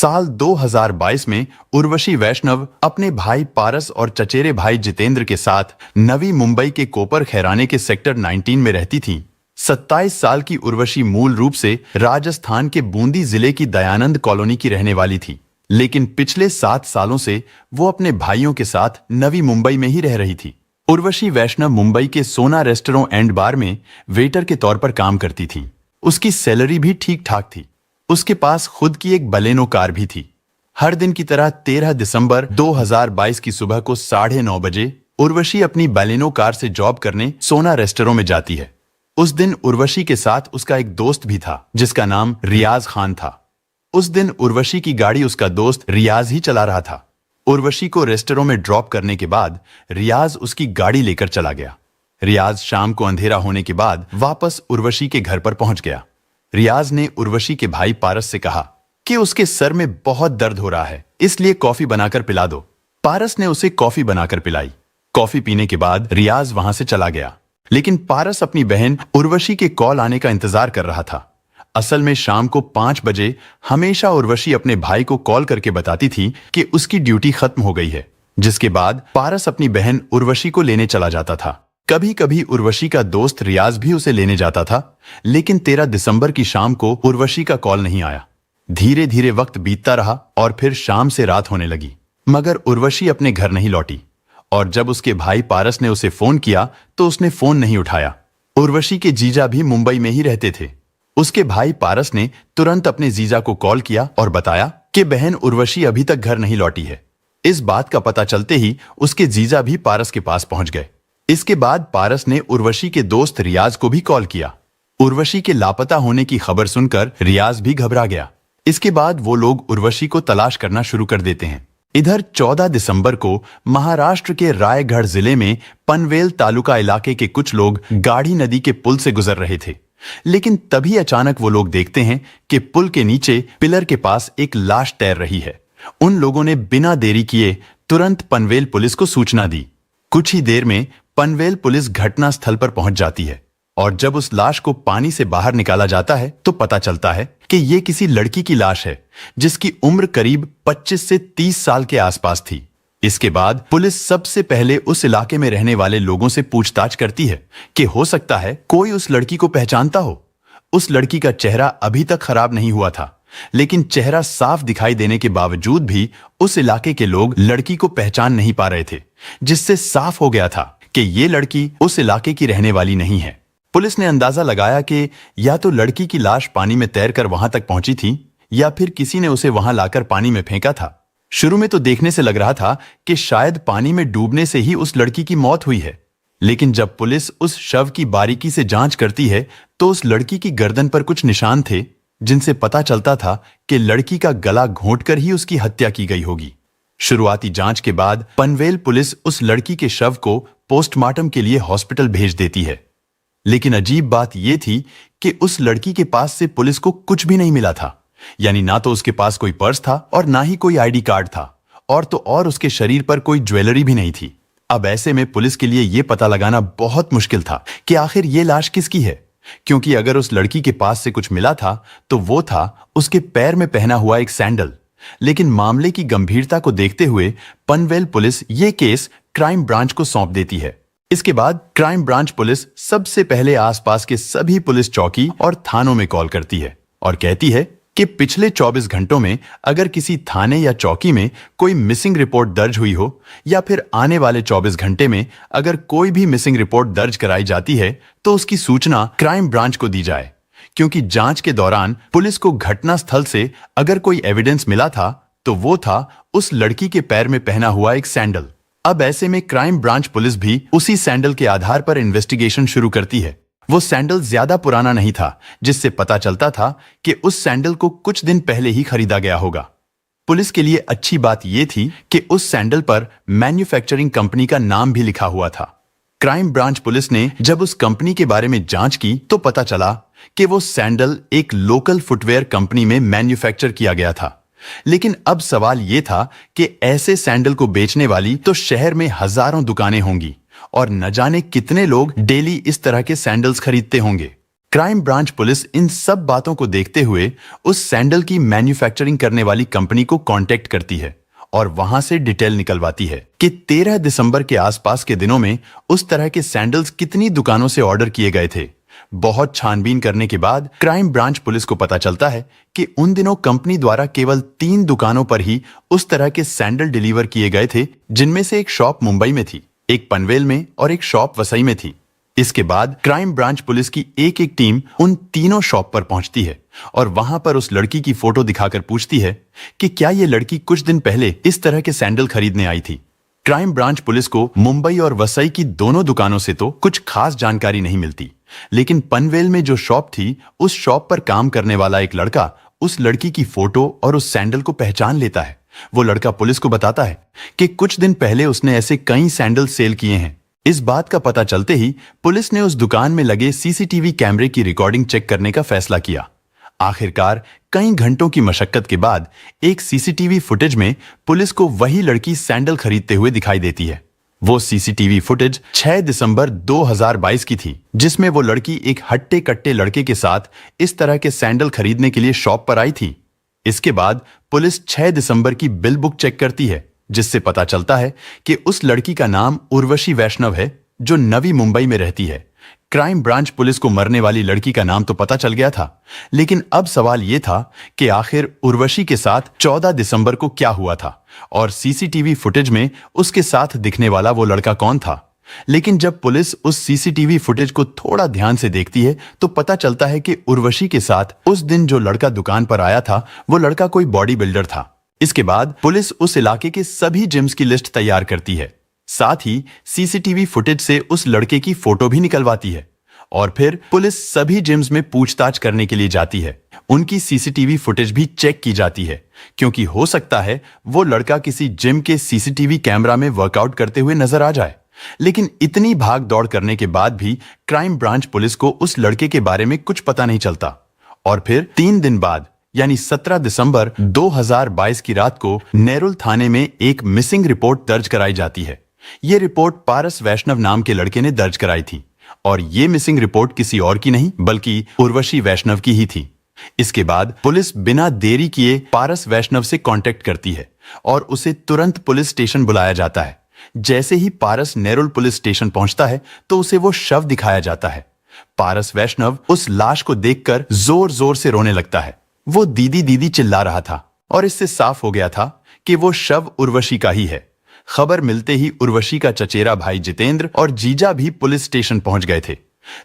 साल 2022 में उर्वशी वैष्णव अपने भाई पारस और चचेरे भाई जितेंद्र के साथ नवी मुंबई के कोपर खैराने के सेक्टर 19 में रहती थीं। 27 साल की उर्वशी मूल रूप से राजस्थान के बूंदी जिले की दयानंद कॉलोनी की रहने वाली थी, लेकिन पिछले 7 सालों से वो अपने भाइयों के साथ नवी मुंबई में ही रह रही थी। उर्वशी वैष्णव मुंबई के सोना रेस्टोरेंट एंड बार में वेटर के तौर पर काम करती थी। उसकी सैलरी भी ठीक ठाक थी। उसके पास खुद की एक बलेनो कार भी थी। हर दिन की तरह 13 दिसंबर 2022 की सुबह को 9:30 बजे उर्वशी अपनी बलेनो कार से जॉब करने सोना रेस्टोरेंट में जाती है। उस दिन उर्वशी के साथ उसका एक दोस्त भी था जिसका नाम रियाज खान था। उस दिन उर्वशी की गाड़ी उसका दोस्त रियाज ही चला रहा था। उर्वशी को रेस्टोरेंट में ड्रॉप करने के बाद रियाज उसकी गाड़ी लेकर चला गया। रियाज शाम को अंधेरा होने के बाद वापस उर्वशी के घर पर पहुंच गया। रियाज ने उर्वशी के भाई पारस से कहा कि उसके सर में बहुत दर्द हो रहा है, इसलिए कॉफी बनाकर पिला दो। पारस ने उसे कॉफी बनाकर पिलाई। कॉफी पीने के बाद रियाज वहां से चला गया, लेकिन पारस अपनी बहन उर्वशी के कॉल आने का इंतजार कर रहा था। असल में शाम को 5 बजे हमेशा उर्वशी अपने भाई को कॉल करके बताती थी कि उसकी ड्यूटी खत्म हो गई है, जिसके बाद पारस अपनी बहन उर्वशी को लेने चला जाता था। कभी कभी उर्वशी का दोस्त रियाज भी उसे लेने जाता था, लेकिन 13 दिसंबर की शाम को उर्वशी का कॉल नहीं आया। धीरे धीरे वक्त बीतता रहा और फिर शाम से रात होने लगी, मगर उर्वशी अपने घर नहीं लौटी। और जब उसके भाई पारस ने उसे फोन किया तो उसने फोन नहीं उठाया। उर्वशी के जीजा भी मुंबई में ही रहते थे। उसके भाई पारस ने तुरंत अपने जीजा को कॉल किया और बताया कि बहन उर्वशी अभी तक घर नहीं लौटी है। इस बात का पता चलते ही उसके जीजा भी पारस के पास पहुंच गए। इसके बाद पारस ने उर्वशी के दोस्त रियाज को भी कॉल किया। उर्वशी के लापता होने की खबर सुनकर रियाज भी घबरा गया। इसके बाद वो लोग उर्वशी को तलाश करना शुरू कर देते हैं। इधर 14 दिसंबर को महाराष्ट्र के रायगढ़ जिले में पनवेल तालुका इलाके के कुछ लोग गाढ़ी नदी के पुल से गुजर रहे थे, लेकिन तभी अचानक वो लोग देखते हैं कि पुल के नीचे पिलर के पास एक लाश तैर रही है। उन लोगों ने बिना देरी किए तुरंत पनवेल पुलिस को सूचना दी। कुछ ही देर में पनवेल पुलिस घटना स्थल पर पहुंच जाती है और जब उस लाश को पानी से बाहर निकाला जाता है तो पता चलता है कि यह किसी लड़की की लाश है जिसकी उम्र करीब 25 से 30 साल के आसपास थी। इसके बाद पुलिस सबसे पहले उस इलाके में रहने वाले लोगों से पूछताछ करती है कि हो सकता है कोई उस लड़की को पहचानता हो। उस लड़की का चेहरा अभी तक खराब नहीं हुआ था, लेकिन चेहरा साफ दिखाई देने के बावजूद भी उस इलाके के लोग लड़की को पहचान नहीं पा रहे थे, जिससे साफ हो गया था कि ये लड़की उस इलाके की रहने वाली नहीं है। पुलिस ने अंदाजा लगाया कि या तो लड़की की लाश पानी में तैरकर वहां तक पहुंची थी या फिर किसी ने उसे वहां लाकर पानी में फेंका था। शुरू में तो देखने से लग रहा था कि शायद पानी में डूबने से ही उस लड़की की मौत हुई है, लेकिन जब पुलिस उस शव की बारीकी से जांच करती है तो उस लड़की की गर्दन पर कुछ निशान थे जिनसे पता चलता था कि लड़की का गला घोंटकर ही उसकी हत्या की गई होगी। शुरुआती जांच के बाद पनवेल पुलिस उस लड़की के शव को पोस्टमार्टम के लिए हॉस्पिटल भेज देती है, लेकिन अजीब बात यह थी कि उस लड़की के पास से पुलिस को कुछ भी नहीं मिला था। यानी ना तो उसके पास कोई पर्स था और ना ही कोई आईडी कार्ड था, और उसके शरीर पर कोई ज्वेलरी भी नहीं थी। अब ऐसे में पुलिस के लिए यह पता लगाना बहुत मुश्किल था कि आखिर ये लाश किसकी है, क्योंकि अगर उस लड़की के पास से कुछ मिला था तो वो था उसके पैर में पहना हुआ एक सैंडल। लेकिन मामले की गंभीरता को देखते हुए पनवेल पुलिस ये केस क्राइम ब्रांच को सौंप देती है। इसके बाद क्राइम ब्रांच पुलिस सबसे पहले आसपास के सभी पुलिस चौकी और थानों में कॉल करती है और कहती है कि पिछले 24 घंटों में अगर किसी थाने या चौकी में कोई मिसिंग रिपोर्ट दर्ज हुई हो या फिर आने वाले 24 घंटे में अगर कोई भी मिसिंग रिपोर्ट दर्ज कराई जाती है तो उसकी सूचना क्राइम ब्रांच को दी जाए, क्योंकि जांच के दौरान पुलिस को घटना स्थल से अगर कोई एविडेंस मिला था तो वो था उस लड़की के पैर में पहना हुआ एक सैंडल। अब ऐसे में क्राइम ब्रांच पुलिस भी उसी सैंडल के आधार पर इन्वेस्टिगेशन शुरू करती है। वो सैंडल ज्यादा पुराना नहीं था, जिससे पता चलता था कि उस सैंडल को कुछ दिन पहले ही खरीदा गया होगा। पुलिस के लिए अच्छी बात यह थी कि उस सैंडल पर मैन्युफैक्चरिंग कंपनी का नाम भी लिखा हुआ था। क्राइम ब्रांच पुलिस ने जब उस कंपनी के बारे में जांच की तो पता चला कि वो सैंडल एक लोकल फुटवेयर कंपनी में मैन्युफैक्चर किया गया था। लेकिन अब सवाल यह था कि ऐसे सैंडल को बेचने वाली तो शहर में हजारों दुकानें होंगी और न जाने कितने लोग डेली इस तरह के सैंडल्स खरीदते होंगे। क्राइम ब्रांच पुलिस इन सब बातों को देखते हुए उस सैंडल की मैन्युफैक्चरिंग करने वाली कंपनी को कांटेक्ट करती है और वहां से डिटेल निकलवाती है कि 13 दिसंबर के आसपास के दिनों में उस तरह के सैंडल्स कितनी दुकानों से ऑर्डर किए गए थे। बहुत छानबीन करने के बाद क्राइम ब्रांच पुलिस को पता चलता है कि उन दिनों कंपनी द्वारा केवल 3 दुकानों पर ही उस तरह के सैंडल डिलीवर किए गए थे, जिनमें से एक शॉप मुंबई में थी, एक पनवेल में और एक शॉप वसई में थी। इसके बाद क्राइम ब्रांच पुलिस की एक एक टीम उन तीनों शॉप पर पहुंचती है और वहां पर उस लड़की की फोटो दिखाकर पूछती है कि क्या ये लड़की कुछ दिन पहले इस तरह के सैंडल खरीदने आई थी। क्राइम ब्रांच पुलिस को मुंबई और वसई की दोनों दुकानों से तो कुछ खास जानकारी नहीं मिलती, लेकिन पनवेल में जो शॉप थी उस शॉप पर काम करने वाला एक लड़का उस लड़की की फोटो और उस सैंडल को पहचान लेता है। वो लड़का पुलिस को बताता है कि कुछ दिन पहले उसने ऐसे कई सैंडल सेल किए हैं। इस बात का पता चलते ही पुलिस ने उस दुकान में लगे सीसीटीवी कैमरे की रिकॉर्डिंग चेक करने का फैसला किया। आखिरकार कई घंटों की मशक्कत के बाद एक सीसीटीवी फुटेज में पुलिस को वही लड़की सैंडल खरीदते हुए दिखाई देती है। वो सीसीटीवी फुटेज 6 दिसंबर 2022 की थी, जिसमें वो लड़की एक हट्टे कट्टे लड़के के साथ इस तरह के सैंडल खरीदने के लिए शॉप पर आई थी। इसके बाद पुलिस 6 दिसंबर की बिल बुक चेक करती है, जिससे पता चलता है कि उस लड़की का नाम उर्वशी वैष्णव है, जो नवी मुंबई में रहती है। क्राइम ब्रांच पुलिस को मरने वाली लड़की का नाम तो पता चल गया था, लेकिन अब सवाल यह था कि आखिर उर्वशी के साथ 14 दिसंबर को क्या हुआ था और सीसीटीवी फुटेज में उसके साथ दिखने वाला वो लड़का कौन था। लेकिन जब पुलिस उस सीसीटीवी फुटेज को थोड़ा ध्यान से देखती है तो पता चलता है कि उर्वशी के साथ उस दिन जो लड़का दुकान पर आया था वो लड़का कोई बॉडी बिल्डर था। इसके बाद पुलिस उस इलाके के सभी जिम्स की लिस्ट तैयार करती है, साथ ही सीसीटीवी फुटेज से उस लड़के की फोटो भी निकलवाती है और फिर पुलिस सभी जिम्स में पूछताछ करने के लिए जाती है। उनकी सीसीटीवी फुटेज भी चेक की जाती है, क्योंकि हो सकता है वो लड़का किसी जिम के सीसीटीवी कैमरा में वर्कआउट करते हुए नजर आ जाए। लेकिन इतनी भाग दौड़ करने के बाद भी क्राइम ब्रांच पुलिस को उस लड़के के बारे में कुछ पता नहीं चलता और फिर 3 दिन बाद यानी 17 दिसंबर 2022 की रात को नेरुल थाने में एक मिसिंग रिपोर्ट दर्ज कराई जाती है। यह रिपोर्ट पारस वैष्णव नाम के लड़के ने दर्ज कराई थी और यह मिसिंग रिपोर्ट किसी और की नहीं बल्कि उर्वशी वैष्णव की ही थी। इसके बाद पुलिस बिना देरी किए पारस वैष्णव से कांटेक्ट करती है और उसे तुरंत पुलिस स्टेशन बुलाया जाता है। जैसे ही पारस नेरुल पुलिस स्टेशन पहुंचता है तो उसे वो शव दिखाया जाता है। पारस वैष्णव उस लाश को देखकर जोर जोर से रोने लगता है। वो दीदी दीदी चिल्ला रहा था और इससे साफ हो गया था कि वो शव उर्वशी का ही है। खबर मिलते ही उर्वशी का चचेरा भाई जितेंद्र और जीजा भी पुलिस स्टेशन पहुंच गए थे।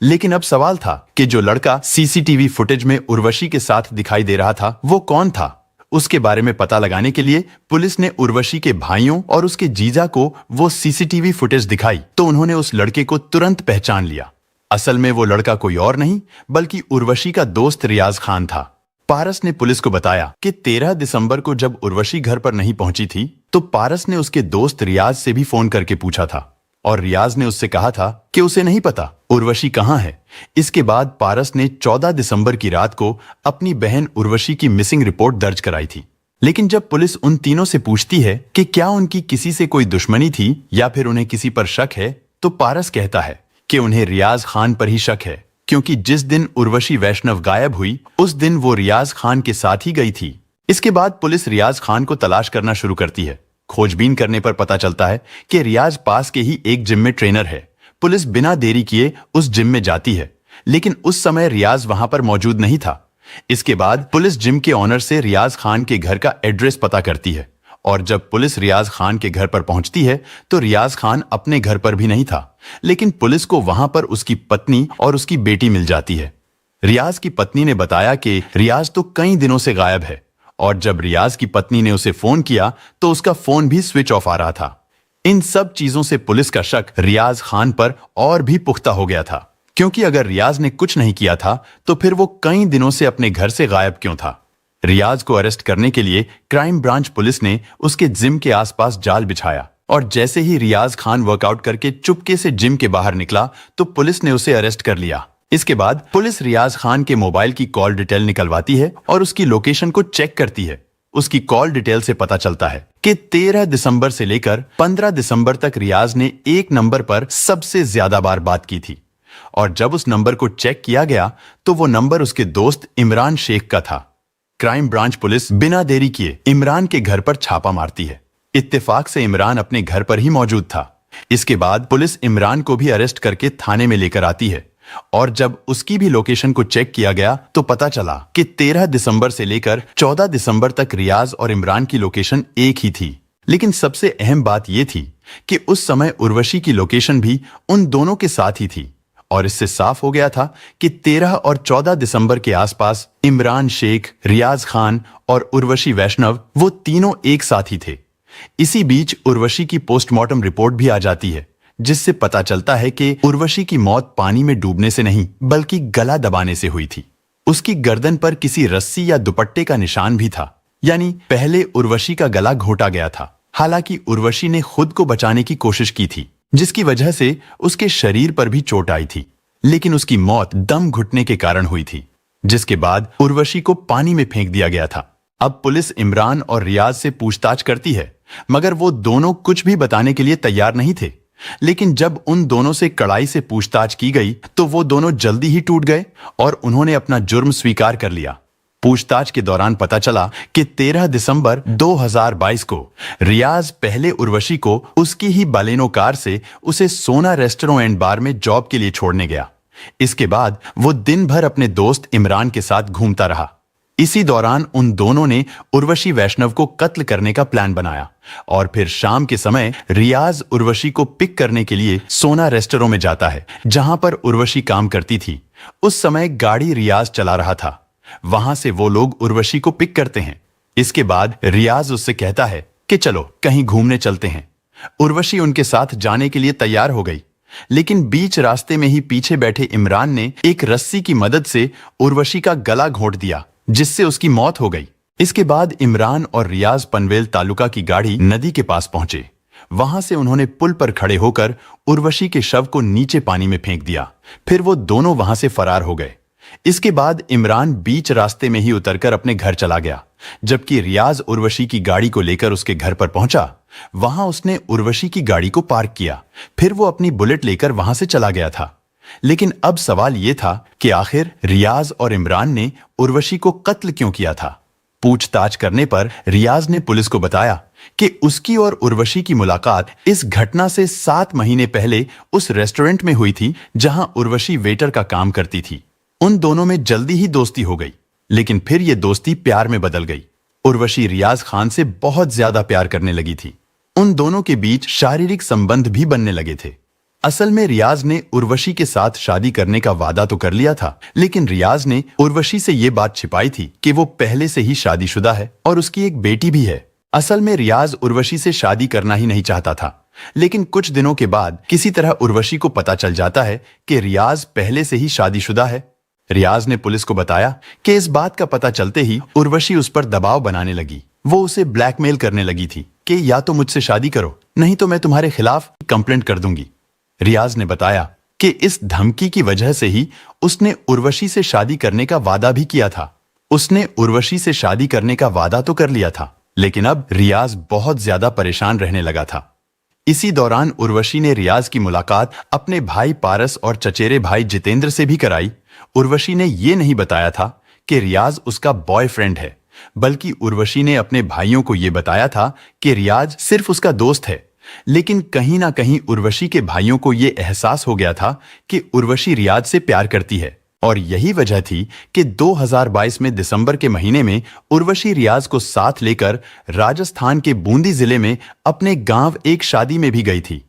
लेकिन अब सवाल था कि जो लड़का सीसीटीवी फुटेज में उर्वशी के साथ दिखाई दे रहा था वो कौन था। उसके बारे में पता लगाने के लिए पुलिस ने उर्वशी के भाइयों और उसके जीजा को वो सीसीटीवी फुटेज दिखाई तो उन्होंने उस लड़के को तुरंत पहचान लिया। असल में वो लड़का कोई और नहीं बल्कि उर्वशी का दोस्त रियाज खान था। पारस ने पुलिस को बताया कि 13 दिसंबर को जब उर्वशी घर पर नहीं पहुंची थी तो पारस ने उसके दोस्त रियाज से भी फोन करके पूछा था और रियाज ने उससे कहा था कि उसे नहीं पता उर्वशी कहां है। इसके बाद पारस ने 14 दिसंबर की रात को अपनी बहन उर्वशी की मिसिंग रिपोर्ट दर्ज कराई थी। लेकिन जब पुलिस उन तीनों से पूछती है कि क्या उनकी किसी से कोई दुश्मनी थी या फिर उन्हें किसी पर शक है तो पारस कहता है कि उन्हें रियाज खान पर ही शक है, क्योंकि जिस दिन उर्वशी वैष्णव गायब हुई उस दिन वो रियाज खान के साथ ही गई थी। इसके बाद पुलिस रियाज खान को तलाश करना शुरू करती है। खोजबीन करने पर पता चलता है कि रियाज पास के ही एक जिम में ट्रेनर है। पुलिस बिना देरी किए उस जिम में जाती है, लेकिन उस समय रियाज वहां पर मौजूद नहीं था। इसके बाद पुलिस जिम के ऑनर से रियाज खान के घर का एड्रेस पता करती है और जब पुलिस रियाज खान के घर पर पहुंचती है तो रियाज खान अपने घर पर भी नहीं था, लेकिन पुलिस को वहां पर उसकी पत्नी और उसकी बेटी मिल जाती है। रियाज की पत्नी ने बताया कि रियाज तो कई दिनों से गायब है और जब रियाज की पत्नी ने उसे फोन किया तो उसका फोन भी स्विच ऑफ आ रहा था। इन सब चीजों से पुलिस का शक रियाज खान पर और भी पुख्ता हो गया था, क्योंकि अगर रियाज ने कुछ नहीं किया था तो फिर वो कई दिनों से अपने घर से गायब क्यों था। रियाज को अरेस्ट करने के लिए क्राइम ब्रांच पुलिस ने उसके जिम के आसपास जाल बिछाया और जैसे ही रियाज खान वर्कआउट करके चुपके से जिम के बाहर निकला तो पुलिस ने उसे अरेस्ट कर लिया। इसके बाद पुलिस रियाज खान के मोबाइल की कॉल डिटेल निकलवाती है और उसकी लोकेशन को चेक करती है। उसकी कॉल डिटेल से पता चलता है कि 13 दिसंबर से लेकर 15 दिसंबर तक रियाज ने एक नंबर पर सबसे ज्यादा बार बात की थी और जब उस नंबर को चेक किया गया तो वो नंबर उसके दोस्त इमरान शेख का था। क्राइम ब्रांच पुलिस बिना देरी किए इमरान के घर पर छापा मारती है। इत्तेफाक से इमरान अपने घर पर ही मौजूद था। इसके बाद पुलिस इमरान को भी अरेस्ट करके थाने में लेकर आती है और जब उसकी भी लोकेशन को चेक किया गया तो पता चला कि 13 दिसंबर से लेकर 14 दिसंबर तक रियाज और इमरान की लोकेशन एक ही थी। लेकिन सबसे अहम बात यह थी कि उस समय उर्वशी की लोकेशन भी उन दोनों के साथ ही थी और इससे साफ हो गया था कि 13 और 14 दिसंबर के आसपास इमरान शेख, रियाज खान और उर्वशी वैष्णव वो तीनों एक साथ ही थे। इसी बीच उर्वशी की पोस्टमार्टम रिपोर्ट भी आ जाती है जिससे पता चलता है कि उर्वशी की मौत पानी में डूबने से नहीं बल्कि गला दबाने से हुई थी। उसकी गर्दन पर किसी रस्सी या दुपट्टे का निशान भी था, यानी पहले उर्वशी का गला घोटा गया था। हालांकि उर्वशी ने खुद को बचाने की कोशिश की थी जिसकी वजह से उसके शरीर पर भी चोट आई थी, लेकिन उसकी मौत दम घुटने के कारण हुई थी, जिसके बाद उर्वशी को पानी में फेंक दिया गया था। अब पुलिस इमरान और रियाज से पूछताछ करती है मगर वो दोनों कुछ भी बताने के लिए तैयार नहीं थे। लेकिन जब उन दोनों से कड़ाई से पूछताछ की गई तो वो दोनों जल्दी ही टूट गए और उन्होंने अपना जुर्म स्वीकार कर लिया। पूछताछ के दौरान पता चला कि 13 दिसंबर 2022 को रियाज पहले उर्वशी को उसकी ही बालेनो कार से उसे सोना रेस्टोरेंट एंड बार में जॉब के लिए छोड़ने गया। इसके बाद वो दिन भर अपने दोस्त इमरान के साथ घूमता रहा। इसी दौरान उन दोनों ने उर्वशी वैष्णव को कत्ल करने का प्लान बनाया और फिर शाम के समय रियाज उर्वशी को पिक करने के लिए सोना रेस्टोरेंट में जाता है जहां पर उर्वशी काम करती थी। उस समय गाड़ी रियाज चला रहा था। वहां से वो लोग उर्वशी को पिक करते हैं। इसके बाद रियाज उससे कहता है कि चलो कहीं घूमने चलते हैं। उर्वशी उनके साथ जाने के लिए तैयार हो गई, लेकिन बीच रास्ते में ही पीछे बैठे इमरान ने एक रस्सी की मदद से उर्वशी का गला घोंट दिया जिससे उसकी मौत हो गई। इसके बाद इमरान और रियाज पनवेल तालुका की गाड़ी नदी के पास पहुंचे। वहां से उन्होंने पुल पर खड़े होकर उर्वशी के शव को नीचे पानी में फेंक दिया। फिर वो दोनों वहां से फरार हो गए। इसके बाद इमरान बीच रास्ते में ही उतरकर अपने घर चला गया, जबकि रियाज उर्वशी की गाड़ी को लेकर उसके घर पर पहुंचा। वहां उसने उर्वशी की गाड़ी को पार्क किया, फिर वो अपनी बुलेट लेकर वहां से चला गया था। लेकिन अब सवाल यह था कि आखिर रियाज और इमरान ने उर्वशी को कत्ल क्यों किया था। पूछताछ करने पर रियाज ने पुलिस को बताया कि उसकी और उर्वशी की मुलाकात इस घटना से 7 महीने पहले उस रेस्टोरेंट में हुई थी जहां उर्वशी वेटर का काम करती थी। उन दोनों में जल्दी ही दोस्ती हो गई, लेकिन फिर यह दोस्ती प्यार में बदल गई। उर्वशी रियाज खान से बहुत ज्यादा प्यार करने लगी थी। उन दोनों के बीच शारीरिक संबंध भी बनने लगे थे। असल में रियाज ने उर्वशी के साथ शादी करने का वादा तो कर लिया था, लेकिन रियाज ने उर्वशी से यह बात छिपाई थी कि वो पहले से ही शादीशुदा है और उसकी एक बेटी भी है। असल में रियाज उर्वशी से शादी करना ही नहीं चाहता था, लेकिन कुछ दिनों के बाद किसी तरह उर्वशी को पता चल जाता है कि रियाज पहले से ही शादीशुदा है। रियाज ने पुलिस को बताया कि इस बात का पता चलते ही उर्वशी उस पर दबाव बनाने लगी। वो उसे ब्लैकमेल करने लगी थी कि या तो मुझसे शादी करो, नहीं तो मैं तुम्हारे खिलाफ कंप्लेंट कर दूंगी। रियाज ने बताया कि इस धमकी की वजह से ही उसने उर्वशी से शादी करने का वादा भी किया था। उसने उर्वशी से शादी करने का वादा तो कर लिया था, लेकिन अब रियाज बहुत ज्यादा परेशान रहने लगा था। इसी दौरान उर्वशी ने रियाज की मुलाकात अपने भाई पारस और चचेरे भाई जितेंद्र से भी कराई। उर्वशी ने यह नहीं बताया था कि रियाज उसका बॉयफ्रेंड है, बल्कि उर्वशी ने अपने भाइयों को यह बताया था कि रियाज सिर्फ उसका दोस्त है। लेकिन कहीं ना कहीं उर्वशी के भाइयों को यह एहसास हो गया था कि उर्वशी रियाज से प्यार करती है, और यही वजह थी कि 2022 में दिसंबर के महीने में उर्वशी रियाज को साथ लेकर राजस्थान के बूंदी जिले में अपने गांव एक शादी में भी गई थी।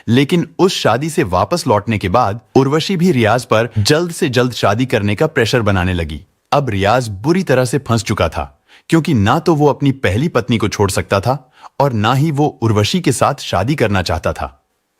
लेकिन उस शादी से वापस लौटने के बाद उर्वशी भी रियाज पर जल्द से जल्द शादी करने का प्रेशर बनाने लगी। अब रियाज बुरी तरह से फंस चुका था, क्योंकि ना तो वो अपनी पहली पत्नी को छोड़ सकता था और ना ही वो उर्वशी के साथ शादी करना चाहता था।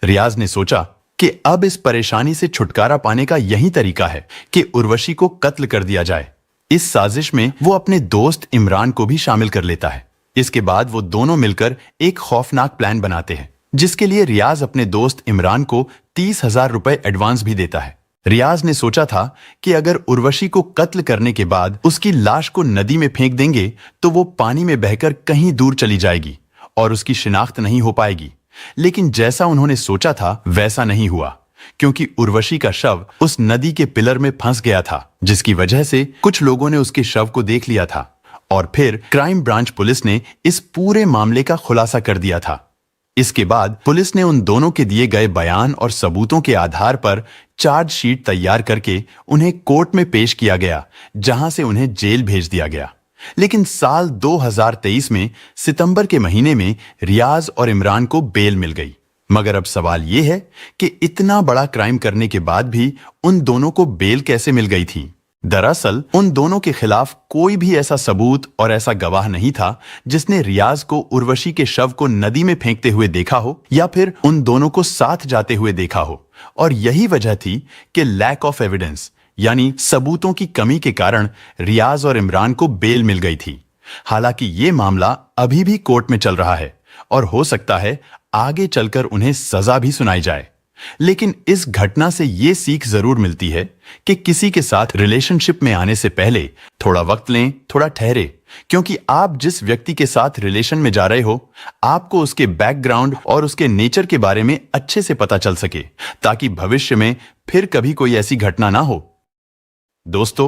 रियाज ने सोचा कि अब इस परेशानी से छुटकारा पाने का यही तरीका है कि उर्वशी को कत्ल कर दिया जाए। इस साजिश में वो अपने दोस्त इमरान को भी शामिल कर लेता है। इसके बाद वो दोनों मिलकर एक खौफनाक प्लान बनाते हैं, जिसके लिए रियाज अपने दोस्त इमरान को 30,000 रुपए एडवांस भी देता है। रियाज ने सोचा था कि अगर उर्वशी को कत्ल करने के बाद उसकी लाश को नदी में फेंक देंगे तो वो पानी में बहकर कहीं दूर चली जाएगी और उसकी शिनाख्त नहीं हो पाएगी। लेकिन जैसा उन्होंने सोचा था वैसा नहीं हुआ, क्योंकि उर्वशी का शव उस नदी के पिलर में फंस गया था, जिसकी वजह से कुछ लोगों ने उसके शव को देख लिया था और फिर क्राइम ब्रांच पुलिस ने इस पूरे मामले का खुलासा कर दिया था। इसके बाद पुलिस ने उन दोनों के दिए गए बयान और सबूतों के आधार पर चार्जशीट तैयार करके उन्हें कोर्ट में पेश किया गया, जहां से उन्हें जेल भेज दिया गया। लेकिन साल 2023 में सितंबर के महीने में रियाज और इमरान को बेल मिल गई। मगर अब सवाल यह है कि इतना बड़ा क्राइम करने के बाद भी उन दोनों को बेल कैसे मिल गई थी। दरअसल उन दोनों के खिलाफ कोई भी ऐसा सबूत और ऐसा गवाह नहीं था जिसने रियाज को उर्वशी के शव को नदी में फेंकते हुए देखा हो या फिर उन दोनों को साथ जाते हुए देखा हो। और यही वजह थी कि लैक ऑफ एविडेंस यानी सबूतों की कमी के कारण रियाज और इमरान को बेल मिल गई थी। हालांकि ये मामला अभी भी कोर्ट में चल रहा है और हो सकता है आगे चलकर उन्हें सजा भी सुनाई जाए। लेकिन इस घटना से ये सीख जरूर मिलती है कि किसी के साथ रिलेशनशिप में आने से पहले थोड़ा वक्त लें, थोड़ा ठहरे, क्योंकि आप जिस व्यक्ति के साथ रिलेशन में जा रहे हो आपको उसके बैकग्राउंड और उसके नेचर के बारे में अच्छे से पता चल सके, ताकि भविष्य में फिर कभी कोई ऐसी घटना ना हो। दोस्तों,